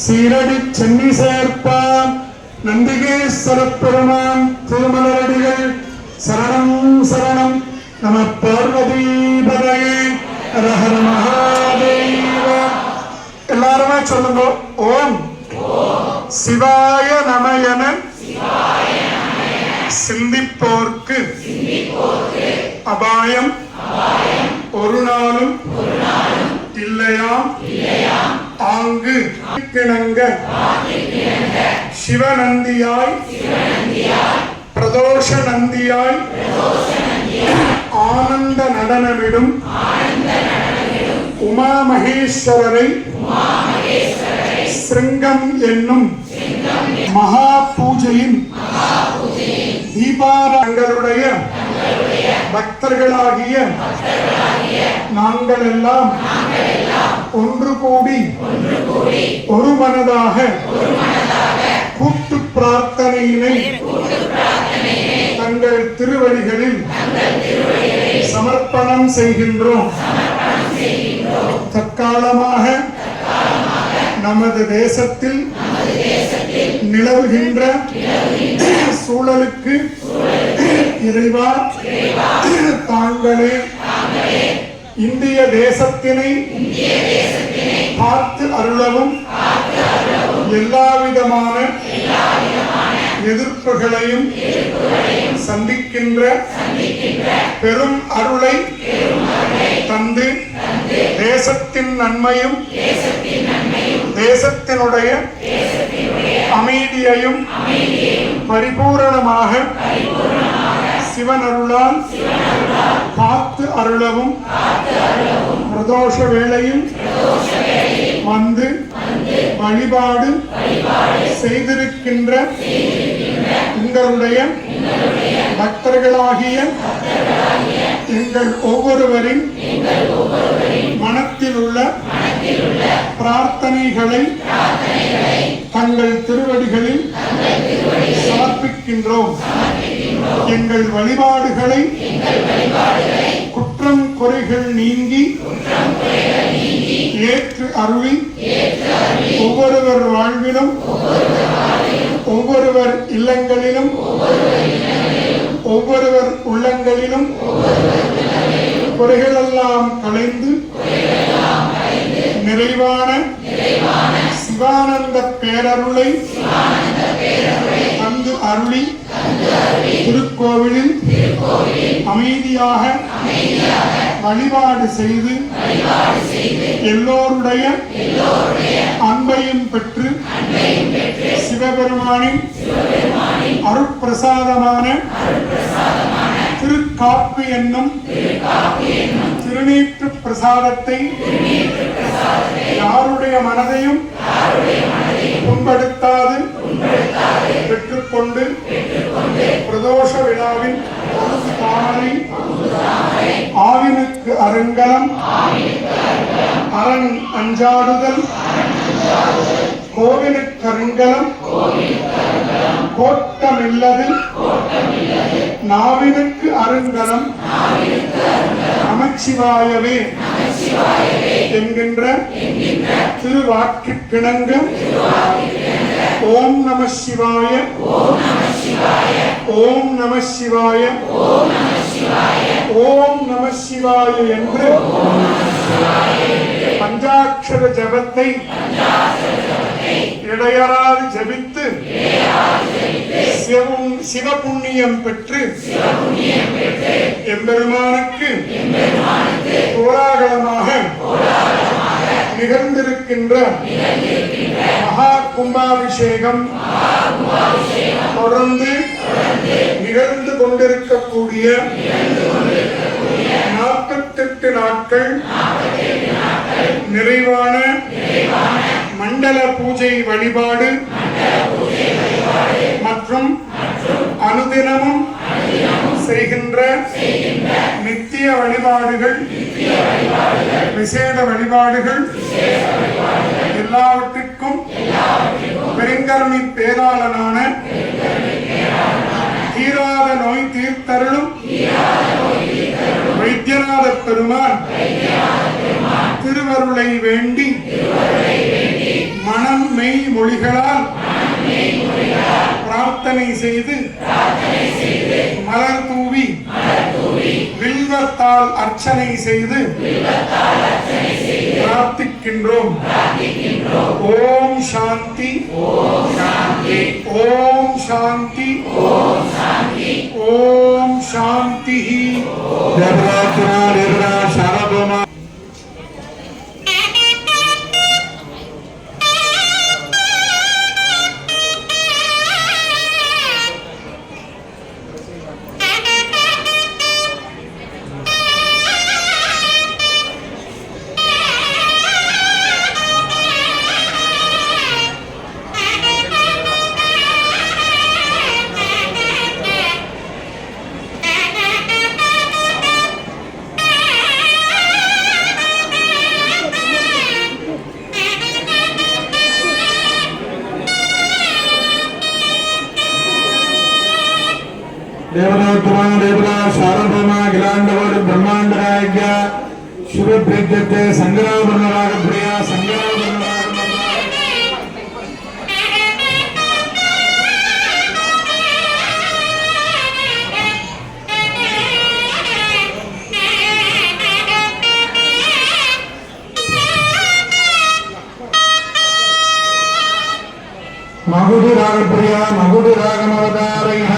சீரடி சென்னி சேர்ப்பான் நந்திகேஸ்வர பெருமான் திருமலரடிகள் சரணம் சரணம். நம பார்வதீபதையே ஹர மகாதேவ. எல்லாருமே சொல்லுங்க, ஓம் சிவாய நமயன சிந்திப்போர்க்கு அபாயம் ஒரு நாளும் இல்லையாம் ஆங்கு கிணங்க சிவநந்தியாய் பிரதோஷ நந்தியாய் ஆனந்த நடனமிடும் உமா மகேஸ்வரரை சிருங்கம் என்னும் மகா பூஜையின் தீபாரங்களுடைய பக்தர்களாகிய நாங்கள் எல்லாம் ஒன்று கூடி ஒரு மனதாக கூட்டு பிரார்த்தனையினை தங்கள் திருவடிகளில் சமர்ப்பணம் செய்கின்றோம். தற்காலமாக நமது தேசத்தில் நிலவுகின்ற சூழலுக்கு இறைவா தாங்களே இந்திய தேசத்தினை பார்த்து அருளவும் எல்லாவிதமான எதிர்ப்புகளையும் சந்திக்கின்ற பெரும் அருளை தந்து தேசத்தின் நன்மையும் தேசத்தினுடைய அமைதியையும் பரிபூரணமாக சிவனருளால் காத்து அருளவும் பிரதோஷ வேளையில் வந்து வழிபாடு செய்திருக்கின்ற உங்களுடைய பக்தர்களாகிய எங்கள் ஒவ்வொருவரின் மனத்தில் உள்ள பிரார்த்தனைகளை தங்கள் திருவடிகளில் சமர்ப்பிக்கின்றோம். எங்கள் வழிபாடுகளை குற்றம் குறைகள் நீங்கி ஏற்று அருளி ஒவ்வொருவர் வாழ்விலும் ஒவ்வொருவர் இல்லங்களிலும் ஒவ்வொருவர் உள்ளங்களிலும் குறைகளெல்லாம் களைந்து நிறைவான சிவானந்த பேரருளை தந்து அருளி திருக்கோவிலில் அமைதியாக வழிபாடு செய்து எல்லோருடைய அன்பையும் பெற்று சிவபெருமானின் அருட்பிரசாதமான திருக்காப்பு என்னும் திருநீற்று பிரசாதத்தை யாருடைய மனதையும் புண்படுத்தாது பெற்றுக்கொண்டு பிரதோஷ விழாவின் தாமரை ஆவினுக்கு அருங்கலம் அரண் அஞ்சாடுதல் கோவிலுக்கு அருங்கலம் கோட்டமில்லது நாவினுக்கு அருங்கலம் நமச்சிவாயவே என்கின்ற திருவாக்கு கிணங்க ஓம் நம சிவாய ஓம் நம சிவாய ஓம் நம சிவாய என்று பஞ்சாட்சர ஜபத்தை இடையறாது ஜபித்து சிவபுண்ணியம் பெற்று எம்பெருமானுக்கு கோலாகலமாக நிகழ்ந்திருக்கின்ற மகா கும்பாபிஷேகம் தொடர்ந்து நிகழ்ந்து கொண்டிருக்கக்கூடிய 48 நாட்கள் நிறைவான மண்டல பூஜை வழிபாடு மற்றும் அனுதினமும் செய்கின்ற நித்திய வழிபாடுகள் விசேட வழிபாடுகள் எல்லாவற்றிற்கும் பெருங்கருணை பேராளனான தீராத நோய் தீர்த்தருளும் வைத்தியநாத பெருமான் திருவருளை வேண்டி மனம் மெய் மொழிகளால் பிரார்த்தனை செய்து மலர் தூவி வில்வத்தால் அர்ச்சனை செய்து பிரார்த்திக்கின்றோம். ஓம் சாந்தி, ஓம் சாந்தி, ஓம் சாந்தி. சாரதோமா देवदोत्तमा देवता शारदमा गिलांडवड ब्रह्मांड राज्य शुभ प्रीत्यते संग्रामवर्णराग प्रिया संग्रामवर्णराग मगुडी राग प्रिया मगुडी रागम अवतारयः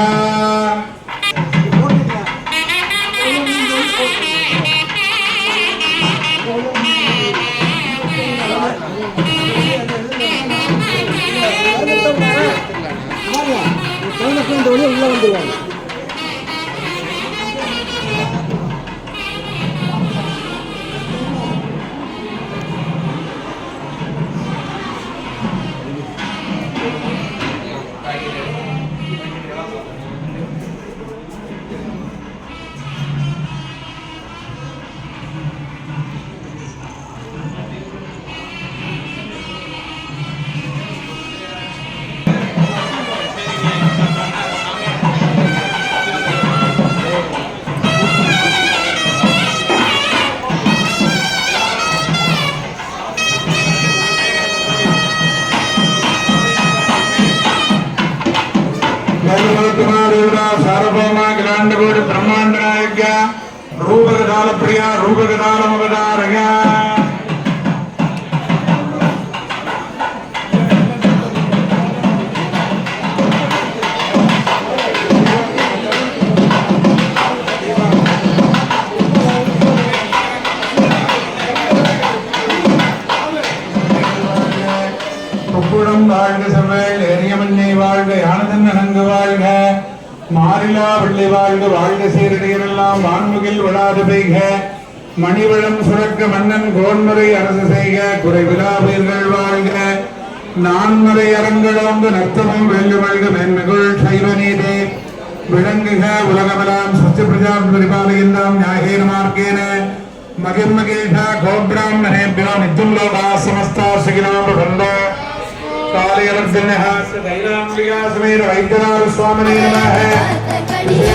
सार्वभौमा गिलांडकोट ब्रह्मांड नायक रूपकदाल प्रिया रूपकदाल अवतारय மாறிலா வெள்ளை வாழ்க வாழ்க சீரடியெல்லாம் வான்முகில் விழாது பெய்க மணிவளம் சுரக்க மன்னன் கோன்முறை அரசு செய்க குறைவிலா உயிர்கள் வாழ்க நான்மறை அரங்களோங்கு நர்த்தமும் வெள்ளு வழ்க மேன்மிகுள் சைவ நீதி விளங்குக உலகமெல்லாம் சஸ்ய பிரஜா பரிபாலயந்தாம் ஞாயேன மார்க்கேன மகிர்மகேஷா கோப்ராஹ்மணேभ्यो நித்யம் லோகா சமஸ்தா சுகினோ பவந்தோ कालयलब्धिन्नः दैलाम्बिकासमेत वैद्यनाथ स्वामिने नमः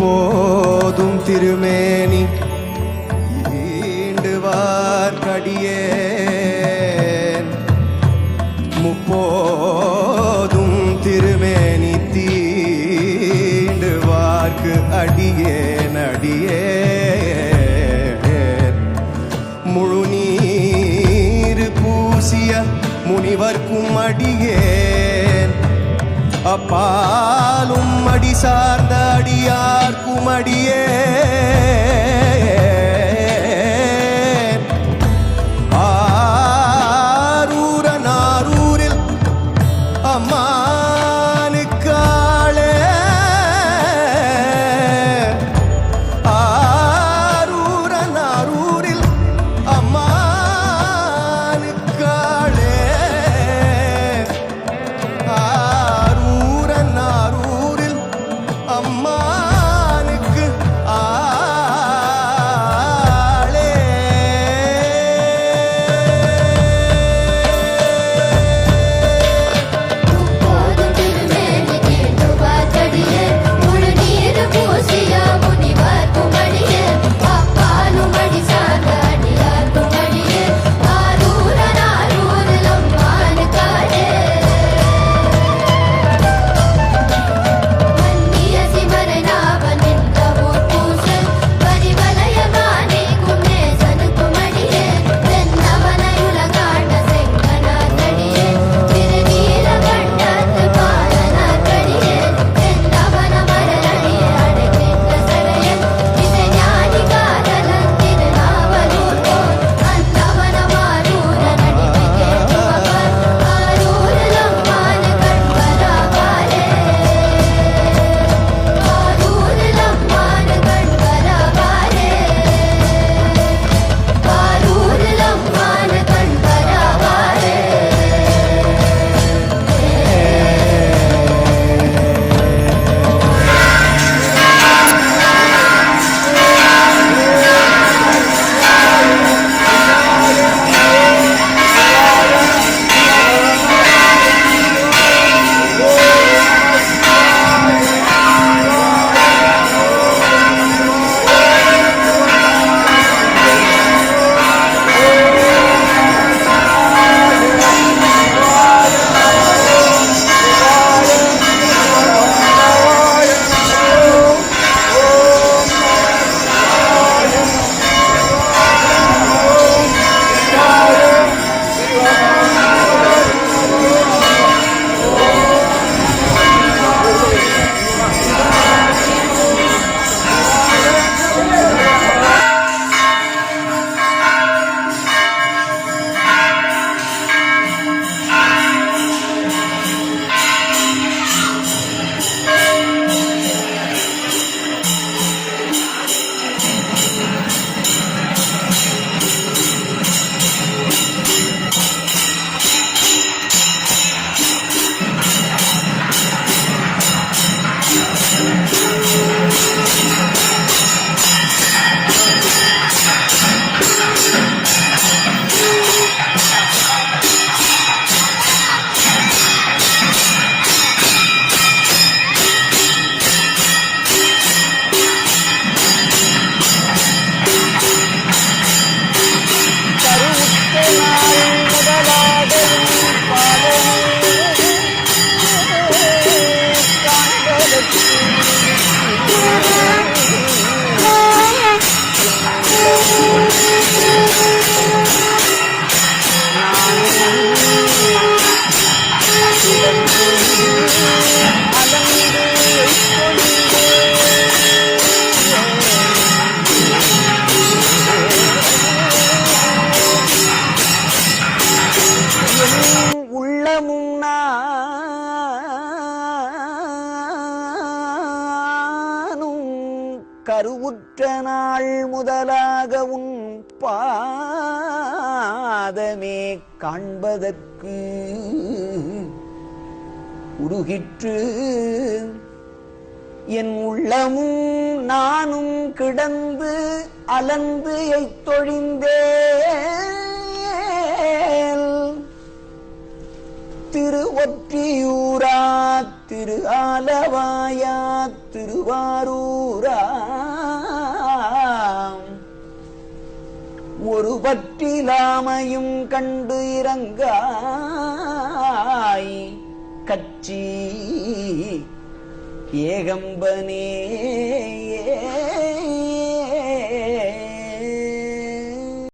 இப்போதும் திருமேனி ஈண்டுவார் கடியேன் முப்போதும் திருமேனி தீண்டுவார்க்கு அடியேன் அடியேன் முழுநீர் பூசிய முனிவர்க்கும் அடியேன் அப்பாலும் அடி சார்ந்த அடியார்க்கும் அடியேன் ஆரூரனாரூரில் அம்மானுக்காளே ஆரூரனாரூரில் அம்மானுக்காளே ஆரூரனாரூரில் அம்மானுக்கு ஆளே முப்போதும் திருமேனி தீண்டுவார் கடியேன் முழுநீர் பூசிய முனிவர்க்கும் அடியேன் அப்பாலும் அடி சார்ந்த அடியார்க்கும் அடியேன் ஆரூரனாரூரில் அம்மானுக்காளே மன்னிய சிவரனாவன் என்ற ஊர் பூசல் பரிவலயமானே குன்னேசனுக்கும் அடியேன் தென்னவனையுலகாண்ட செங்கனார்க்கடியேன் திருநீலகண்டத்து பாலனார்க்கடியேன் தென்னவன மலரடியே அடைக்கின்ற சடையன் இசைஞானி காதலன் திருநாவலூர் போல் அந்தவனமாரூரன் அடிமை கேட்பவர் ஆரூரில் அம்மான கண்பராவாரே ஆரூரில் அம்மான கண்பராவாரே ஆரூரில் அம்மான கண்பராவாரே உள்ளமும் நானும் கருவுற்ற நாள் முதலாக உன் பாதமே காண்பதற்கு உருகிற்று என் உள்ளமும் நானும் கிடந்து அலந்து எய்தொழிந்தேன் திருவொற்றியூரா திரு ஆலவாயா திருவாரூராம் ஒரு பற்றிலாமையும் கண்டு இறங்காய் கச்சி ஏகம்பனே